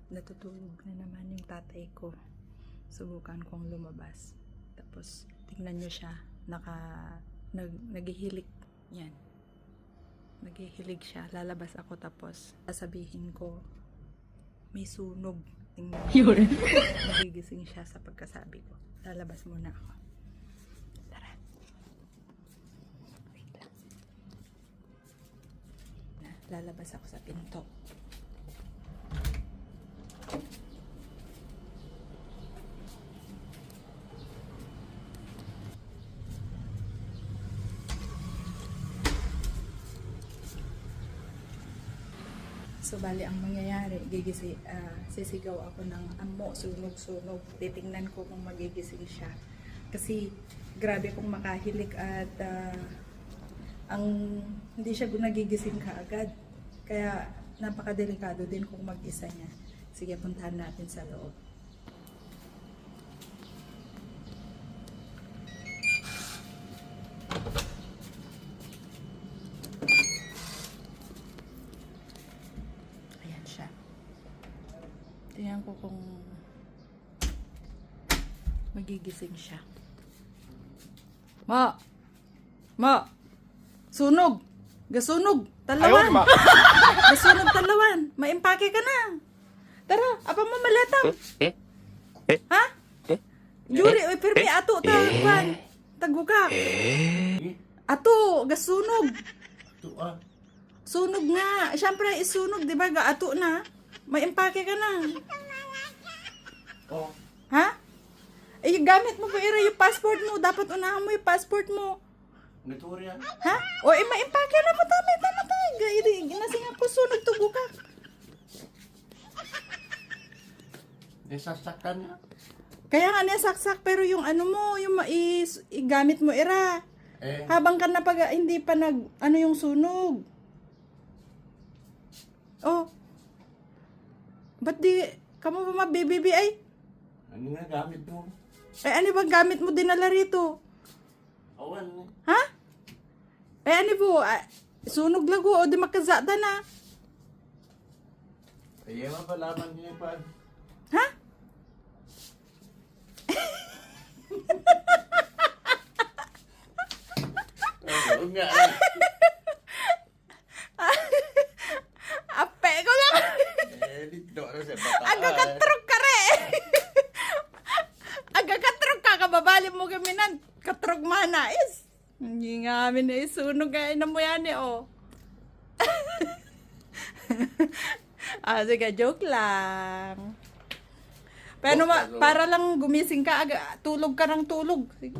natutulog na naman yung tatay ko. Subukan kong lumabas. Tapos, tingnan nyo siya. Naghihilik. Yan. Naghihilig siya. Lalabas ako tapos, sasabihin ko, may sunog. Tingnan nyo. Nagigising siya sa pagkasabi ko. Lalabas muna ako. Tara. Wait lang. Lalabas ako sa pinto. So, bali ang mangyayari, sisigaw ako ng amo, sunog-sunog. Titingnan ko kung magigising siya. Kasi, grabe kong makahilik at hindi siya nagigising kaagad. Kaya, napakadelikado din kung mag-isa niya. Sige, puntahan natin sa loob. Tingnan ko kung magigising siya. Ma! Ma! Sunog! Gasunog! Talawan! Gasunog talawan! Maimpake ka na! Tara! Apa mo maletang? Ha? Yuri! Pirmi ato! Tagwan! Tagugak! Ato! Gasunog! Sunog nga! Siyempre isunog, di ba? Ato na! May empake ka na. Oh. Ha? Eh, gamit mo po yung passport mo. Dapat unahan mo yung passport mo. Victoria. Ha? O, eh, may empake na po. Tama tayo. Ginasing ako sunog tubo ka. Nasasaktan niya. Kaya nga nasaksak, pero yung ano mo, yung gamit mo ira. Habang ka na hindi pa yung sunog. Oh. Ba't di, kamo ba mabibibi ay? Ano nga gamit mo? Eh, ano bang gamit mo dinala rito? Awan. Ha? Eh, ano po? Sunog lago o di makazada na? Ay, ewan pa laman niya pa. Ha? Oo nga. Ape ko lang! Dito ano sa bata. Agakatrog ka re! Agakatrog ka, kababali mo kami nan. Katrog manais. Hindi nga amin na isunog na mo yan eh, oh. Sige, joke lang. Pero para lang gumising ka, tulog ka ng tulog. Sige.